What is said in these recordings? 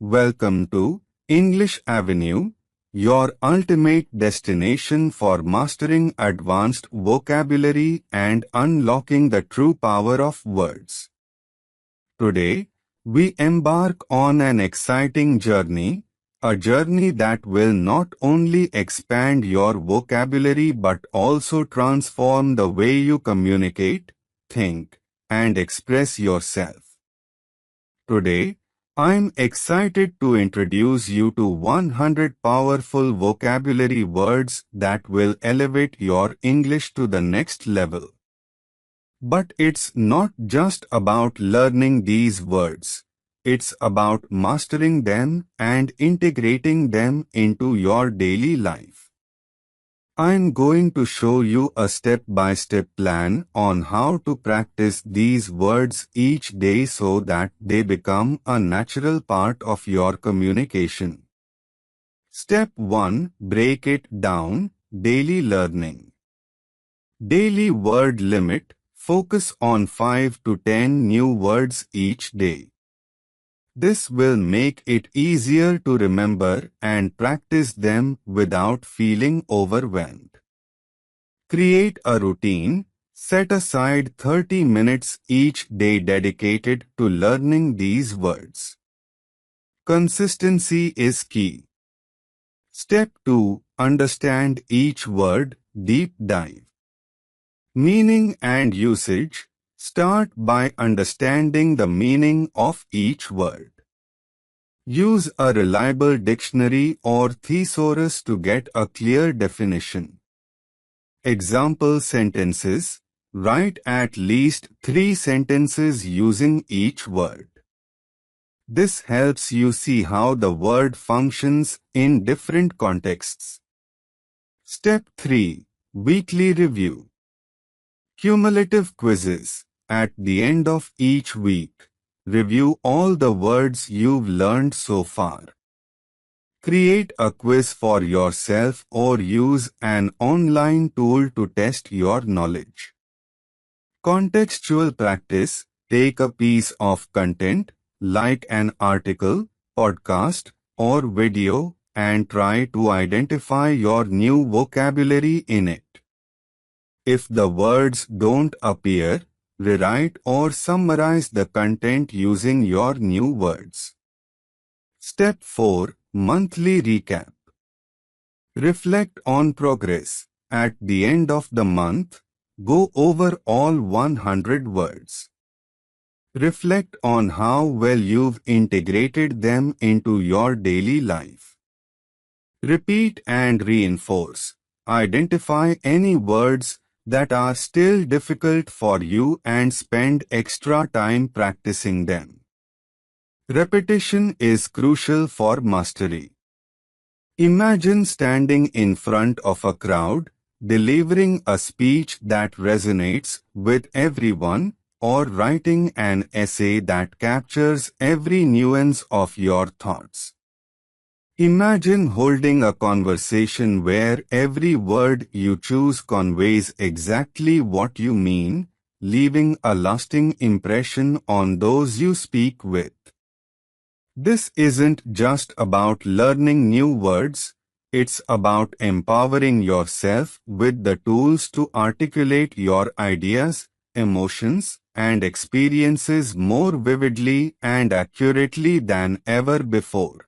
Welcome to English Avenue, your ultimate destination for mastering advanced vocabulary and unlocking the true power of words. Today, we embark on an exciting journey, a journey that will not only expand your vocabulary but also transform the way you communicate, think, and express yourself. Today, I'm excited to introduce you to 100 powerful vocabulary words that will elevate your English to the next level. But it's not just about learning these words. It's about mastering them and integrating them into your daily life. I'm going to show you a step-by-step plan on how to practice these words each day so that they become a natural part of your communication. Step 1. Break it down. Daily learning. Daily word limit. Focus on 5 to 10 new words each day. This will make it easier to remember and practice them without feeling overwhelmed. Create a routine. Set aside 30 minutes each day dedicated to learning these words. Consistency is key. Step 2. Understand each word. Deep dive. Meaning and usage. Start by understanding the meaning of each word. Use a reliable dictionary or thesaurus to get a clear definition. Example sentences. Write at least 3 sentences using each word. This helps you see how the word functions in different contexts. Step 3. Weekly review. Cumulative quizzes. At the end of each week, review all the words you've learned so far. Create a quiz for yourself or use an online tool to test your knowledge. Contextual practice. Take a piece of content, like an article, podcast, or video, and try to identify your new vocabulary in it. If the words don't appear, rewrite or summarize the content using your new words. Step 4. Monthly recap. Reflect on progress. At the end of the month, go over all 100 words. Reflect on how well you've integrated them into your daily life. Repeat and reinforce. Identify any words that are still difficult for you and spend extra time practicing them. Repetition is crucial for mastery. Imagine standing in front of a crowd, delivering a speech that resonates with everyone, or writing an essay that captures every nuance of your thoughts. Imagine holding a conversation where every word you choose conveys exactly what you mean, leaving a lasting impression on those you speak with. This isn't just about learning new words, it's about empowering yourself with the tools to articulate your ideas, emotions, and experiences more vividly and accurately than ever before.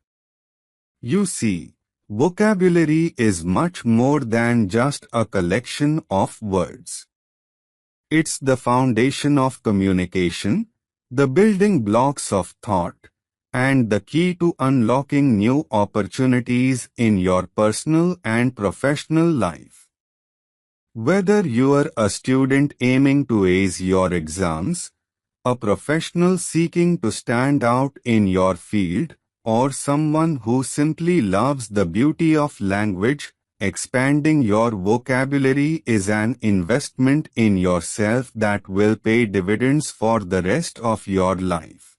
You see, vocabulary is much more than just a collection of words. It's the foundation of communication, the building blocks of thought, and the key to unlocking new opportunities in your personal and professional life. Whether you are a student aiming to ace your exams, a professional seeking to stand out in your field, or someone who simply loves the beauty of language, expanding your vocabulary is an investment in yourself that will pay dividends for the rest of your life.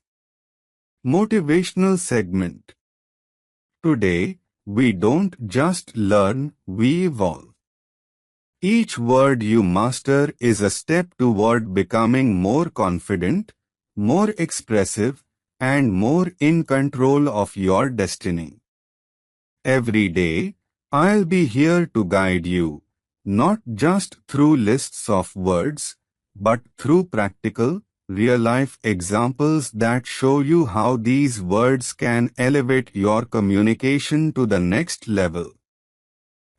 Motivational segment. Today, we don't just learn, we evolve. Each word you master is a step toward becoming more confident, more expressive, and more in control of your destiny. Every day, I'll be here to guide you, not just through lists of words, but through practical, real-life examples that show you how these words can elevate your communication to the next level.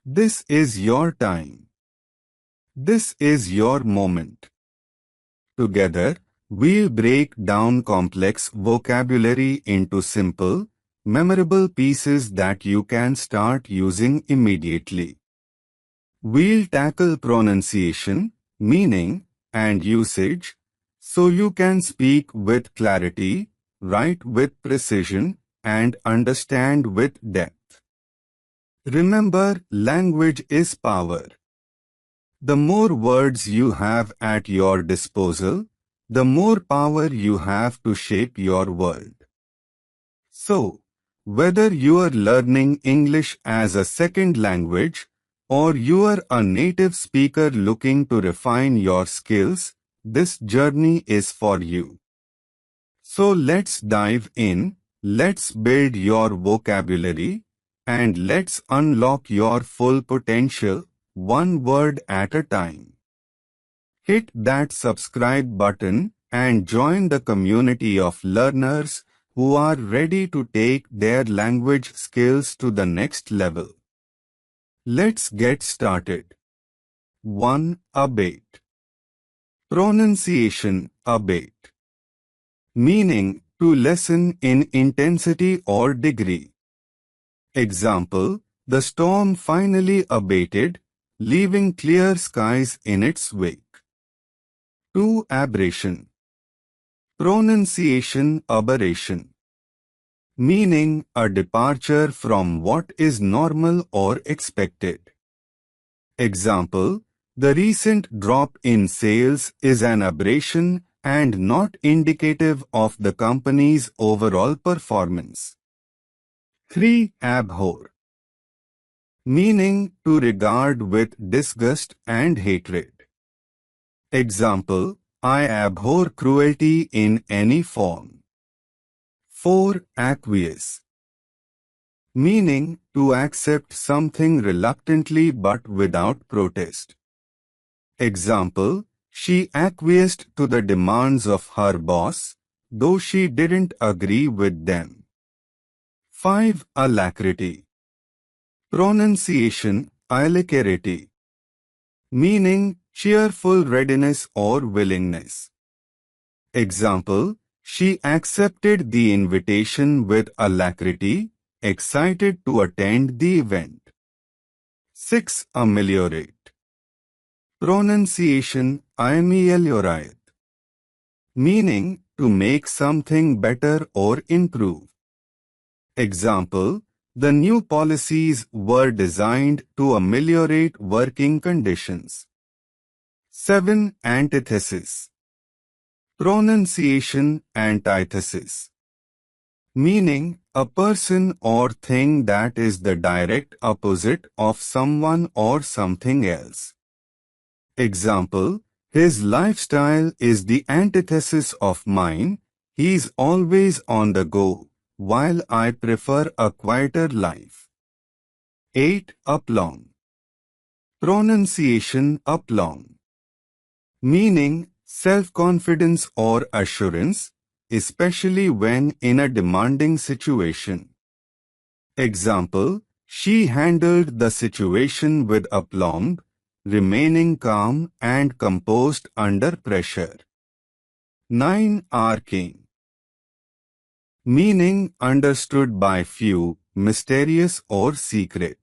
This is your time. This is your moment. Together, we'll break down complex vocabulary into simple, memorable pieces that you can start using immediately. We'll tackle pronunciation, meaning, and usage, so you can speak with clarity, write with precision, and understand with depth. Remember, language is power. The more words you have at your disposal, the more power you have to shape your world. So, whether you are learning English as a second language, or you are a native speaker looking to refine your skills, this journey is for you. So let's dive in, let's build your vocabulary, and let's unlock your full potential, one word at a time. Hit that subscribe button and join the community of learners who are ready to take their language skills to the next level. Let's get started. 1. Abate. Pronunciation. Abate. Meaning, to lessen in intensity or degree. Example, the storm finally abated, leaving clear skies in its wake. 2. Aberration. Pronunciation. Aberration. Meaning, a departure from what is normal or expected. Example, the recent drop in sales is an aberration and not indicative of the company's overall performance. 3. Abhor. Meaning, to regard with disgust and hatred. Example, I abhor cruelty in any form. 4. Acquiesce. Meaning, to accept something reluctantly but without protest. Example, she acquiesced to the demands of her boss, though she didn't agree with them. 5. Alacrity. Pronunciation. Alacrity. Meaning, cheerful readiness or willingness. Example, she accepted the invitation with alacrity, excited to attend the event. 6. Ameliorate. Pronunciation. Ameliorate. Meaning, to make something better or improve. Example, the new policies were designed to ameliorate working conditions. 7. Antithesis. Pronunciation. Antithesis. Meaning, a person or thing that is the direct opposite of someone or something else. Example, his lifestyle is the antithesis of mine, he's always on the go, while I prefer a quieter life. 8. Aplomb. Pronunciation. Aplomb. Meaning, self-confidence or assurance, especially when in a demanding situation. Example, she handled the situation with aplomb, remaining calm and composed under pressure. 9. Arcane. Meaning, understood by few, mysterious or secret.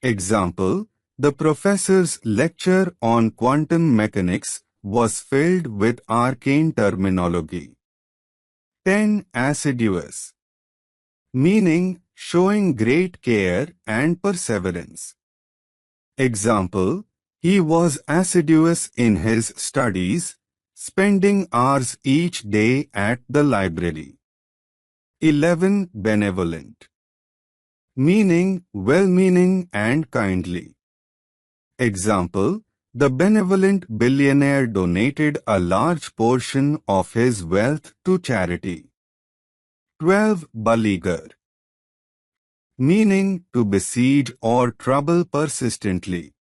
Example, the professor's lecture on quantum mechanics was filled with arcane terminology. 10. Assiduous. Meaning, showing great care and perseverance. Example, he was assiduous in his studies, spending hours each day at the library. 11. Benevolent. Meaning, well-meaning and kindly. Example, the benevolent billionaire donated a large portion of his wealth to charity. 12. Beleaguer. Meaning to besiege or trouble persistently.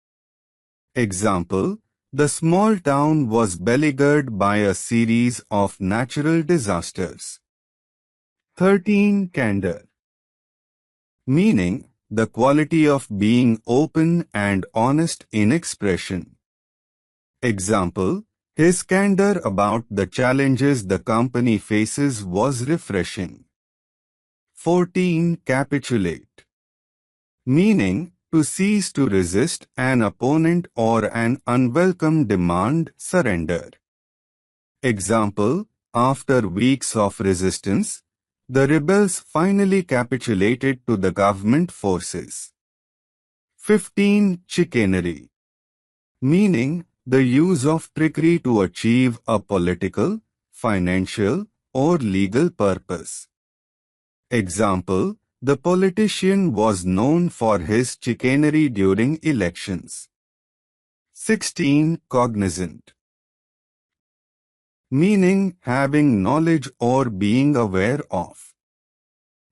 Example: the small town was beleaguered by a series of natural disasters. 13. Candor. Meaning the quality of being open and honest in expression. Example: his candor about the challenges the company faces was refreshing. 14. Capitulate. Meaning to cease to resist an opponent or an unwelcome demand, surrender. Example: after weeks of resistance, the rebels finally capitulated to the government forces. 15. Chicanery. Meaning the use of trickery to achieve a political, financial, or legal purpose. Example: the politician was known for his chicanery during elections. 16. Cognizant. Meaning having knowledge or being aware of.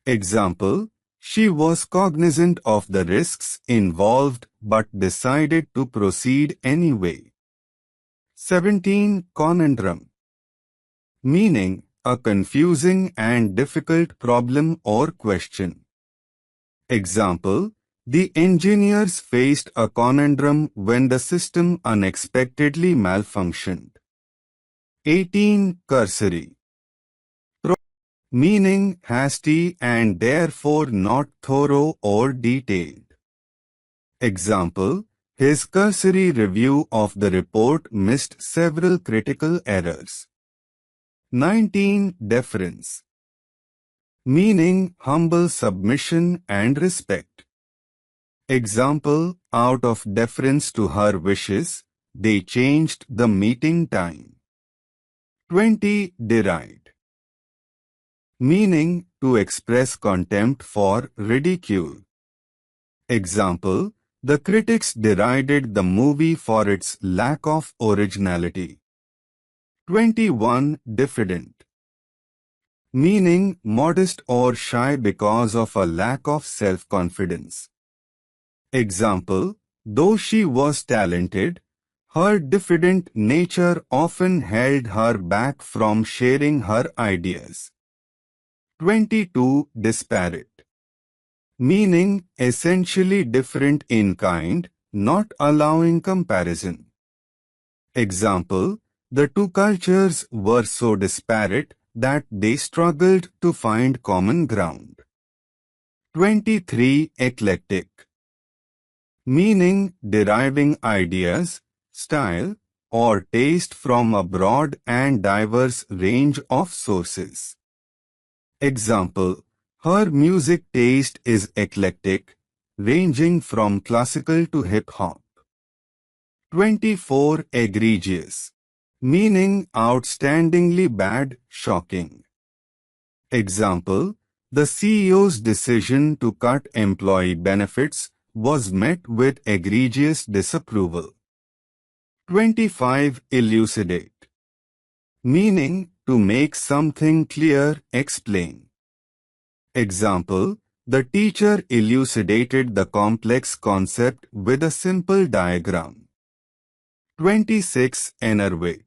Example: she was cognizant of the risks involved but decided to proceed anyway. 17. Conundrum. Meaning a confusing and difficult problem or question. Example: the engineers faced a conundrum when the system unexpectedly malfunctioned. 18. Cursory. Meaning hasty and therefore not thorough or detailed. Example: his cursory review of the report missed several critical errors. 19. Deference. Meaning humble submission and respect. Example: out of deference to her wishes, they changed the meeting time. 20. Deride. Meaning to express contempt for ridicule. Example: the critics derided the movie for its lack of originality. 21. Diffident. Meaning modest or shy because of a lack of self-confidence. Example: though she was talented, her diffident nature often held her back from sharing her ideas. 22. Disparate. Meaning essentially different in kind, not allowing comparison. Example: the two cultures were so disparate that they struggled to find common ground. 23. Eclectic. Meaning deriving ideas, style, or taste from a broad and diverse range of sources. Example: her music taste is eclectic, ranging from classical to hip-hop. 24. Egregious. Meaning outstandingly bad, shocking. Example: the CEO's decision to cut employee benefits was met with egregious disapproval. 25. Elucidate. Meaning to make something clear, explain. Example: the teacher elucidated the complex concept with a simple diagram. 26. Enervate.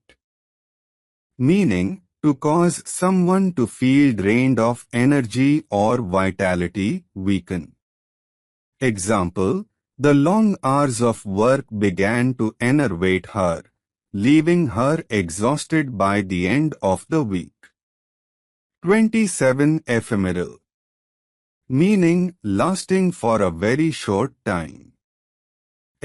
Meaning to cause someone to feel drained of energy or vitality, weaken. Example: the long hours of work began to enervate her, leaving her exhausted by the end of the week. 27. Ephemeral. Meaning lasting for a very short time.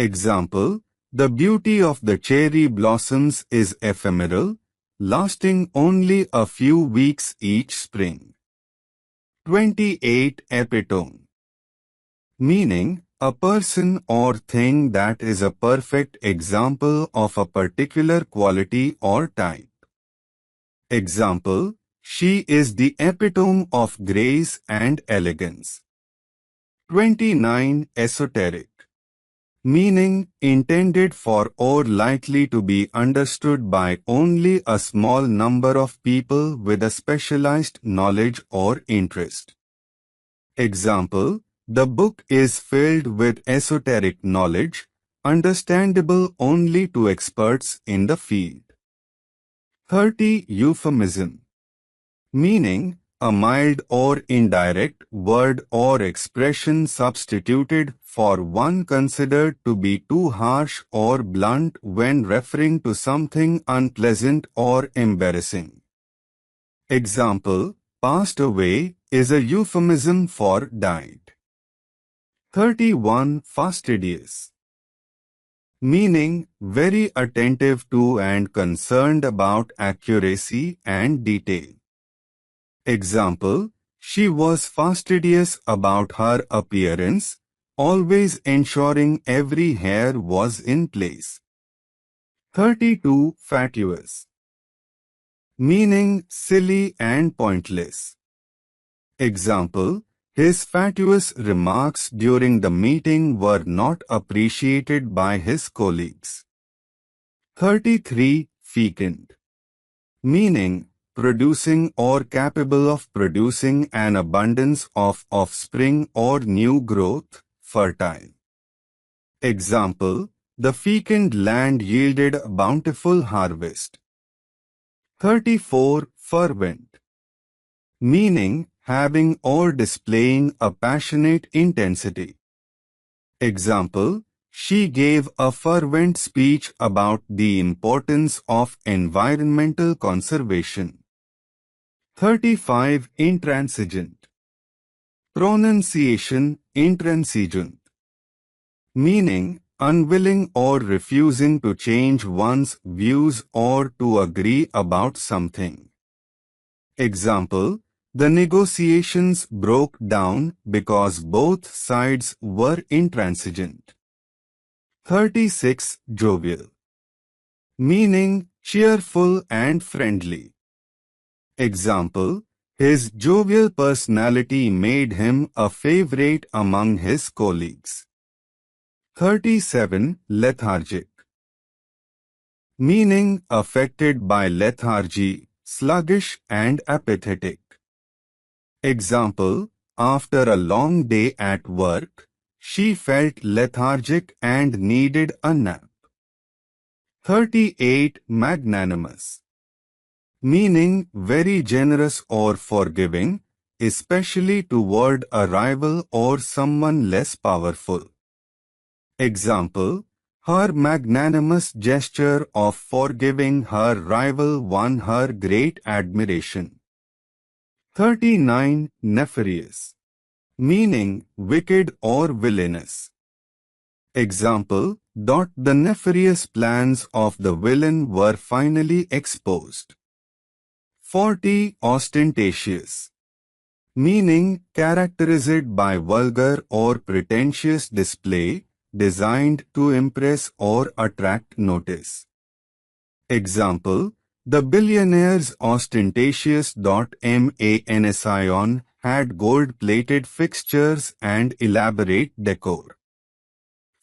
Example: the beauty of the cherry blossoms is ephemeral, lasting only a few weeks each spring. 28. Epitome. Meaning a person or thing that is a perfect example of a particular quality or type. Example: she is the epitome of grace and elegance. 29. Esoteric. meaning intended for or likely to be understood by only a small number of people with a specialized knowledge or interest. Example: the book is filled with esoteric knowledge, understandable only to experts in the field. 30. Euphemism. Meaning, a mild or indirect word or expression substituted for one considered to be too harsh or blunt when referring to something unpleasant or embarrassing. Example: passed away is a euphemism for died. 31. Fastidious. Meaning, very attentive to and concerned about accuracy and detail. Example: she was fastidious about her appearance, always ensuring every hair was in place. 32. Fatuous. Meaning, silly and pointless. Example: his fatuous remarks during the meeting were not appreciated by his colleagues. 33. Fecund. Meaning, producing or capable of producing an abundance of offspring or new growth, fertile. Example: the fecund land yielded a bountiful harvest. 34. Fervent. Meaning, having or displaying a passionate intensity. Example: she gave a fervent speech about the importance of environmental conservation. 35. Intransigent. Pronunciation: intransigent. Meaning, unwilling or refusing to change one's views or to agree about something. Example: the negotiations broke down because both sides were intransigent. 36. Jovial. Meaning, cheerful and friendly. Example: his jovial personality made him a favorite among his colleagues. 37. Lethargic. Meaning, affected by lethargy, sluggish and apathetic. Example: after a long day at work, she felt lethargic and needed a nap. 38. Magnanimous. Meaning, very generous or forgiving, especially toward a rival or someone less powerful. Example: her magnanimous gesture of forgiving her rival won her great admiration. 39. Nefarious. Meaning, wicked or villainous. Example: the nefarious plans of the villain were finally exposed. 40. Ostentatious. Meaning, characterized by vulgar or pretentious display, designed to impress or attract notice. Example: the billionaire's ostentatious mansion had gold-plated fixtures and elaborate decor.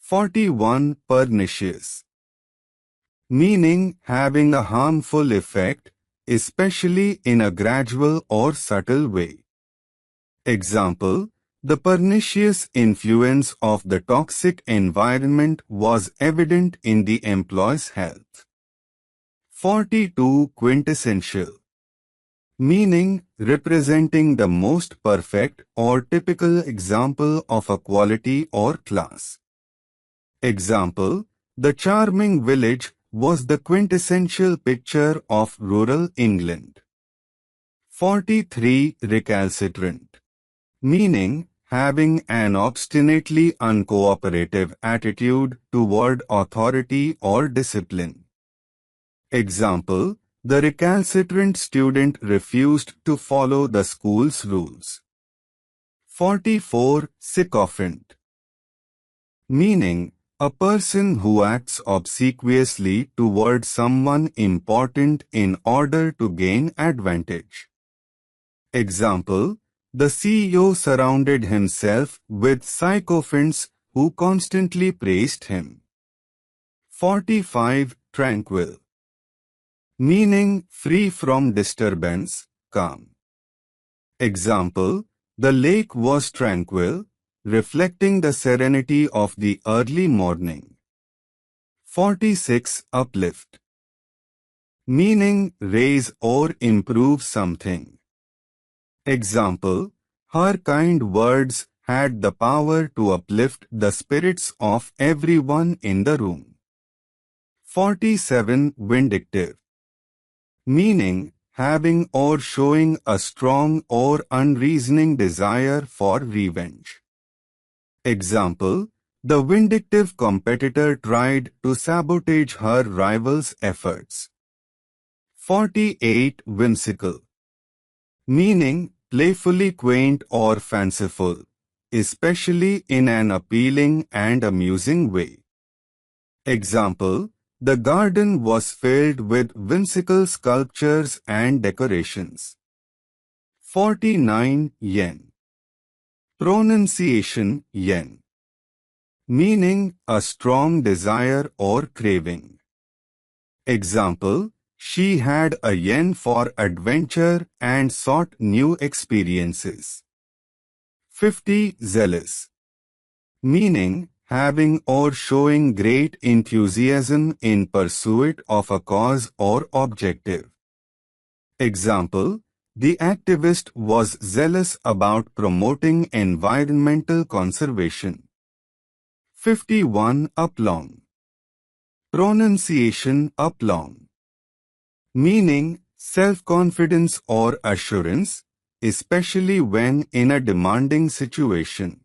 41. Pernicious. Meaning, having a harmful effect, especially in a gradual or subtle way. Example: the pernicious influence of the toxic environment was evident in the employee's health. 42. Quintessential. Meaning, representing the most perfect or typical example of a quality or class. Example: the charming village was the quintessential picture of rural England. 43. Recalcitrant. Meaning, having an obstinately uncooperative attitude toward authority or discipline. Example: the recalcitrant student refused to follow the school's rules. 44. Sycophant. Meaning, a person who acts obsequiously toward someone important in order to gain advantage. Example: the CEO surrounded himself with sycophants who constantly praised him. 45. Tranquil. Meaning free from disturbance, calm. Example, the lake was tranquil, reflecting the serenity of the early morning. 46. Uplift. Meaning raise or improve something. Example, her kind words had the power to uplift the spirits of everyone in the room. 47. Vindictive. Meaning having or showing a strong or unreasoning desire for revenge. Example, the vindictive competitor tried to sabotage her rival's efforts. 48. Whimsical. Meaning playfully quaint or fanciful, especially in an appealing and amusing way. Example, the garden was filled with whimsical sculptures and decorations. 49. Yen. Pronunciation yen. Meaning a strong desire or craving. Example, she had a yen for adventure and sought new experiences. 50. Zealous. Meaning having or showing great enthusiasm in pursuit of a cause or objective. Example, the activist was zealous about promoting environmental conservation. 51. Uplong. Pronunciation uplong. Meaning self-confidence or assurance, especially when in a demanding situation.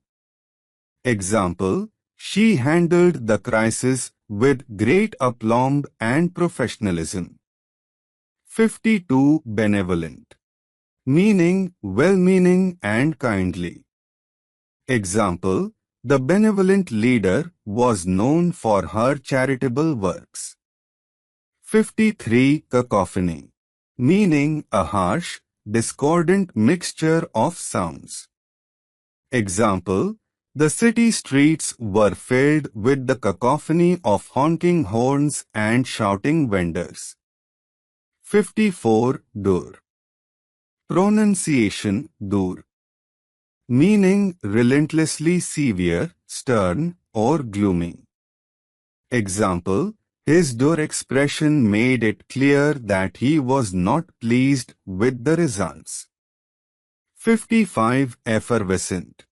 Example, she handled the crisis with great aplomb and professionalism. 52. Benevolent. Meaning well-meaning and kindly. Example, the benevolent leader was known for her charitable works. 53. Cacophony. Meaning a harsh, discordant mixture of sounds. Example, the city streets were filled with the cacophony of honking horns and shouting vendors. 54. Dur. Pronunciation dur. Meaning relentlessly severe, stern, or gloomy. Example, his dur expression made it clear that he was not pleased with the results. 55. Effervescent.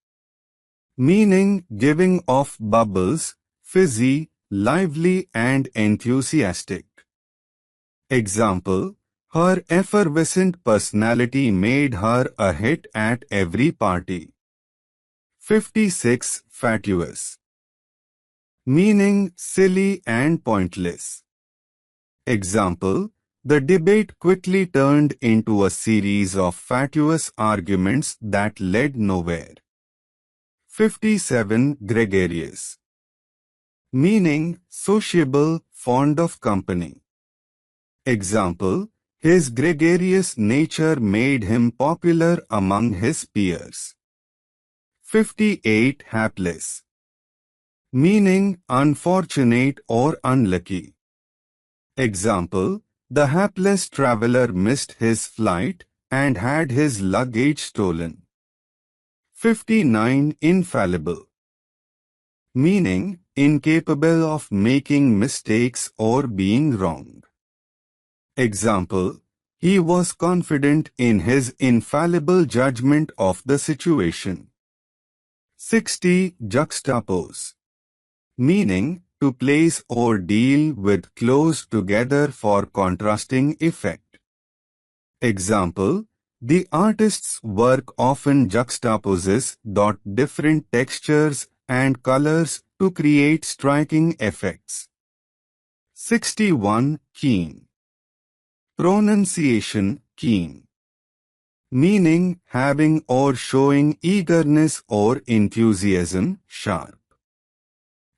Meaning giving off bubbles, fizzy, lively and enthusiastic. Example, her effervescent personality made her a hit at every party. 56. Fatuous. Meaning silly and pointless. Example, the debate quickly turned into a series of fatuous arguments that led nowhere. 57. Gregarious. Meaning sociable, fond of company. Example, his gregarious nature made him popular among his peers. 58. Hapless. Meaning unfortunate or unlucky. Example, the hapless traveler missed his flight and had his luggage stolen. 59. Infallible. Meaning incapable of making mistakes or being wrong. Example, he was confident in his infallible judgment of the situation. 60. Juxtapose. Meaning to place or deal with close together for contrasting effect. Example, the artist's work often juxtaposes different textures and colors to create striking effects. 61. Keen. Pronunciation keen. Meaning having or showing eagerness or enthusiasm, sharp.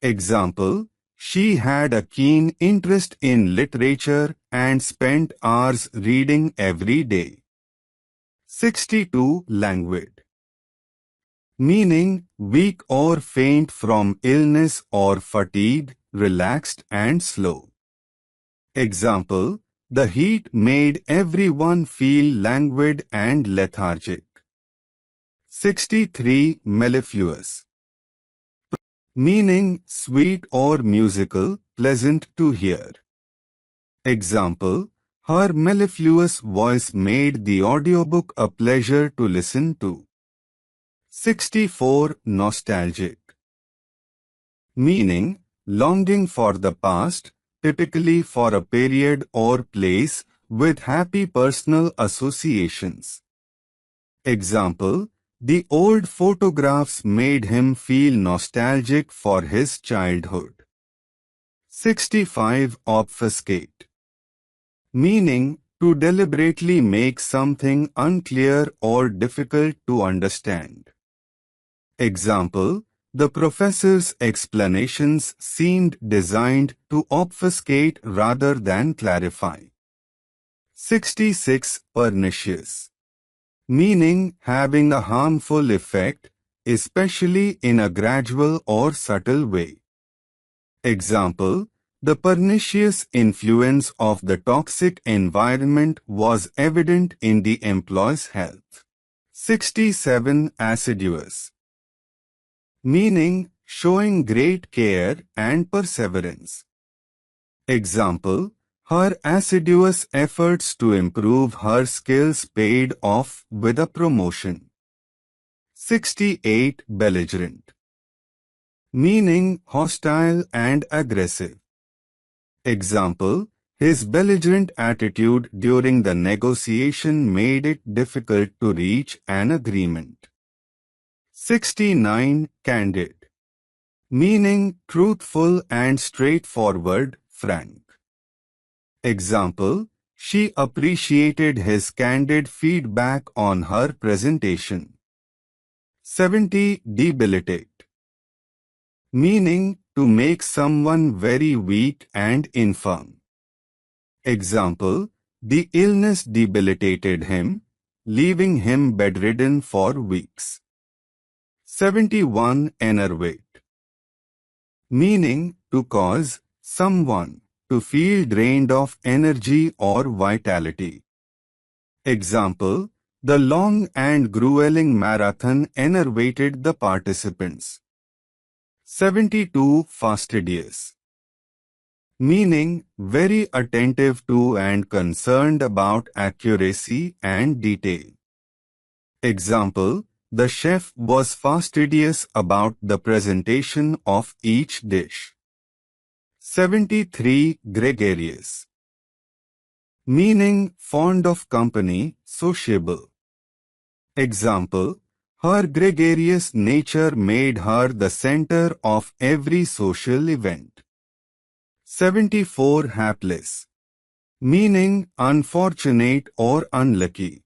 Example, she had a keen interest in literature and spent hours reading every day. 62. Languid. meaning weak or faint from illness or fatigue, relaxed and slow. Example, the heat made everyone feel languid and lethargic. 63. Mellifluous, meaning sweet or musical, pleasant to hear. Example, her mellifluous voice made the audiobook a pleasure to listen to. 64. Nostalgic, meaning longing for the past, typically for a period or place with happy personal associations. Example, the old photographs made him feel nostalgic for his childhood. 65. Obfuscate, meaning to deliberately make something unclear or difficult to understand. Example, the professor's explanations seemed designed to obfuscate rather than clarify. 66. Pernicious, meaning having a harmful effect, especially in a gradual or subtle way. Example, the pernicious influence of the toxic environment was evident in the employee's health. 67. Assiduous, meaning showing great care and perseverance. Example, her assiduous efforts to improve her skills paid off with a promotion. 68. Belligerent, meaning hostile and aggressive. Example, his belligerent attitude during the negotiation made it difficult to reach an agreement. 69. Candid, meaning truthful and straightforward, frank. Example, she appreciated his candid feedback on her presentation. 70. Debilitate, meaning to make someone very weak and infirm. Example, the illness debilitated him, leaving him bedridden for weeks. 71. Enervate, meaning to cause someone to feel drained of energy or vitality. Example, the long and grueling marathon enervated the participants. 72. Fastidious, meaning very attentive to and concerned about accuracy and detail. Example, the chef was fastidious about the presentation of each dish. 73. Gregarious, meaning fond of company, sociable. Example, her gregarious nature made her the center of every social event. 74. Hapless, meaning unfortunate or unlucky.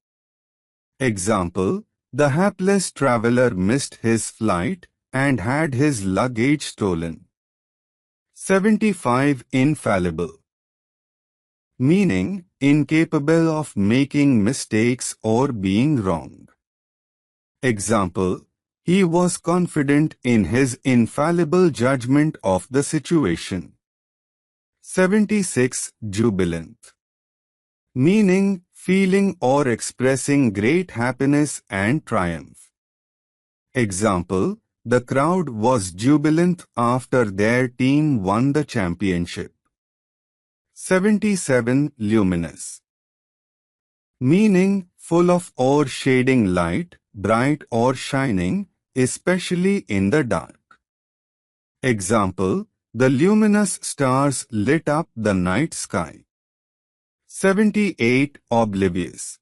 Example, the hapless traveler missed his flight and had his luggage stolen. 75. Infallible, meaning incapable of making mistakes or being wrong. Example, he was confident in his infallible judgment of the situation. 76. Jubilant, meaning feeling or expressing great happiness and triumph. Example, the crowd was jubilant after their team won the championship. 77. Luminous, meaning full of or shading light, bright or shining, especially in the dark. Example, the luminous stars lit up the night sky. 78. Oblivious,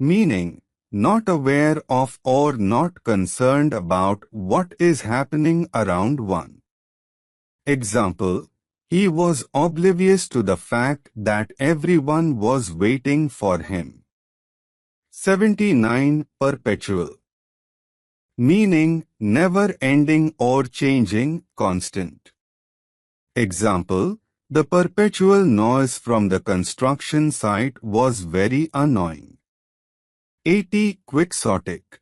meaning not aware of or not concerned about what is happening around one. Example, he was oblivious to the fact that everyone was waiting for him. 79. Perpetual, meaning never-ending or changing, constant. Example, the perpetual noise from the construction site was very annoying. 80. Quixotic,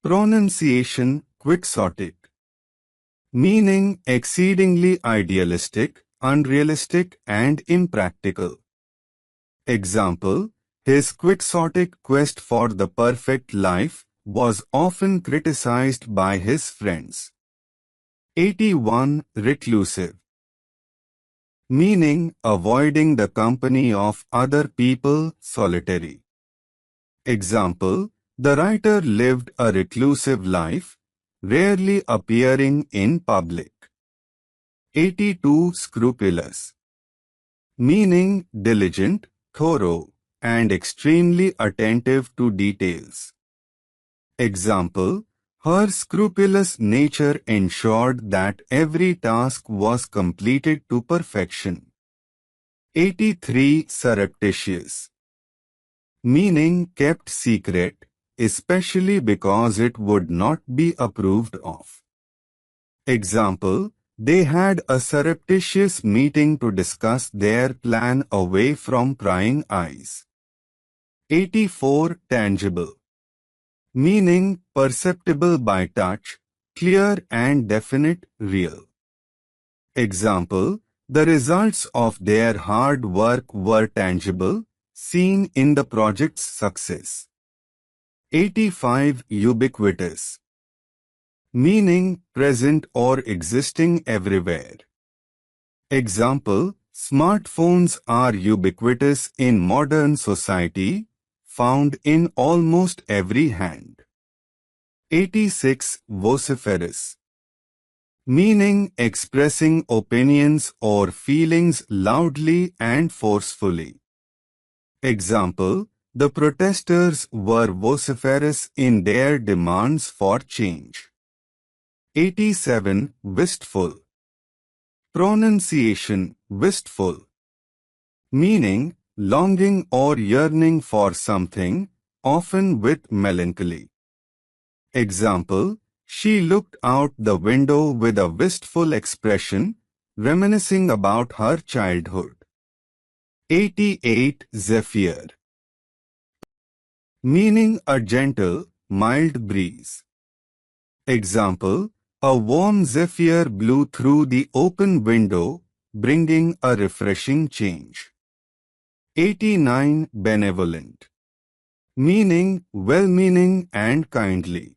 Pronunciation quixotic. Meaning exceedingly idealistic, unrealistic and impractical. Example, his quixotic quest for the perfect life was often criticized by his friends. 81. Reclusive. Meaning avoiding the company of other people, solitary. Example, the writer lived a reclusive life, rarely appearing in public. 82. Scrupulous. Meaning diligent, thorough, and extremely attentive to details. Example, her scrupulous nature ensured that every task was completed to perfection. 83. Surreptitious. Meaning kept secret, especially because it would not be approved of. Example, they had a surreptitious meeting to discuss their plan away from prying eyes. 84. Tangible. Meaning perceptible by touch, clear and definite, real. Example, the results of their hard work were tangible, seen in the project's success. 85. Ubiquitous. Meaning present or existing everywhere. Example, smartphones are ubiquitous in modern society, found in almost every hand. 86. Vociferous. Meaning expressing opinions or feelings loudly and forcefully. Example, the protesters were vociferous in their demands for change. 87. Wistful. Pronunciation wistful. Meaning longing or yearning for something, often with melancholy. Example, she looked out the window with a wistful expression, reminiscing about her childhood. 88. Zephyr. Meaning a gentle, mild breeze. Example, a warm zephyr blew through the open window, bringing a refreshing change. 89. Benevolent. Meaning well-meaning and kindly.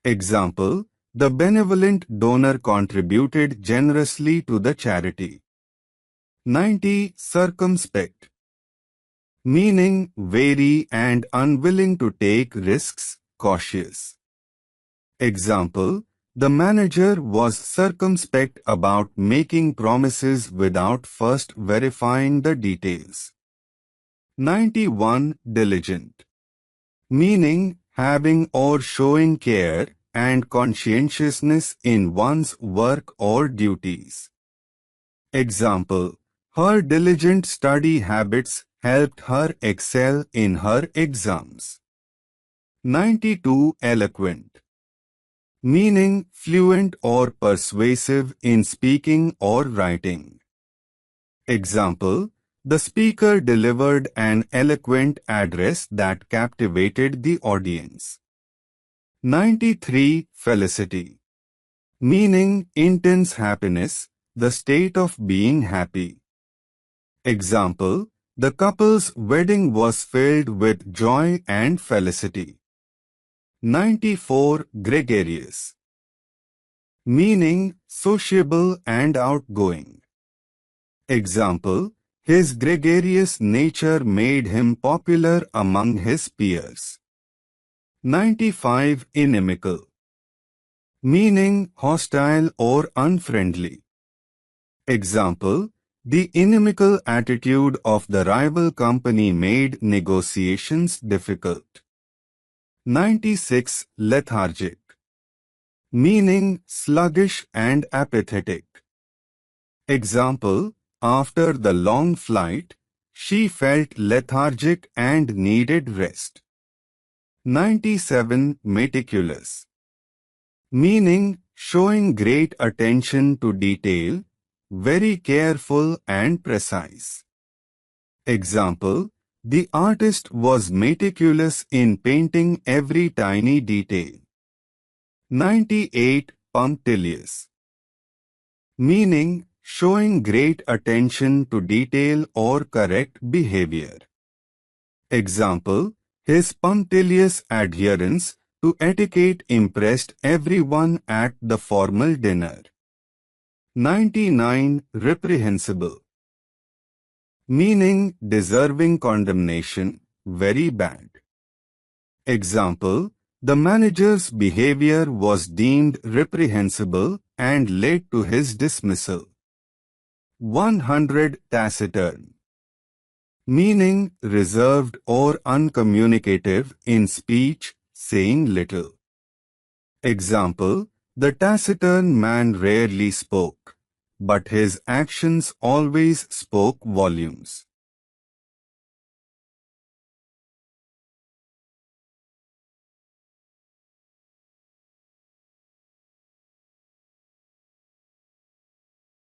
Example, the benevolent donor contributed generously to the charity. 90. Circumspect. Meaning wary and unwilling to take risks, cautious. Example, the manager was circumspect about making promises without first verifying the details. 91. Diligent. Meaning having or showing care and conscientiousness in one's work or duties. Example, her diligent study habits helped her excel in her exams. 92. Eloquent. Meaning fluent or persuasive in speaking or writing. Example, the speaker delivered an eloquent address that captivated the audience. 93. Felicity. Meaning intense happiness, the state of being happy. Example, the couple's wedding was filled with joy and felicity. 94. Gregarious. Meaning sociable and outgoing. Example, his gregarious nature made him popular among his peers. 95. Inimical. Meaning hostile or unfriendly. Example, the inimical attitude of the rival company made negotiations difficult. 96. Lethargic. Meaning sluggish and apathetic. Example, after the long flight, she felt lethargic and needed rest. 97. Meticulous. Meaning showing great attention to detail, very careful and precise. Example, The artist was meticulous in painting every tiny detail. 98. Punctilious. Meaning, showing great attention to detail or correct behavior. Example, his punctilious adherence to etiquette impressed everyone at the formal dinner. 99. Reprehensible. Meaning, deserving condemnation, very bad. Example, the manager's behavior was deemed reprehensible and led to his dismissal. 100. Taciturn. Meaning, reserved or uncommunicative in speech, saying little. Example, the taciturn man rarely spoke, but his actions always spoke volumes.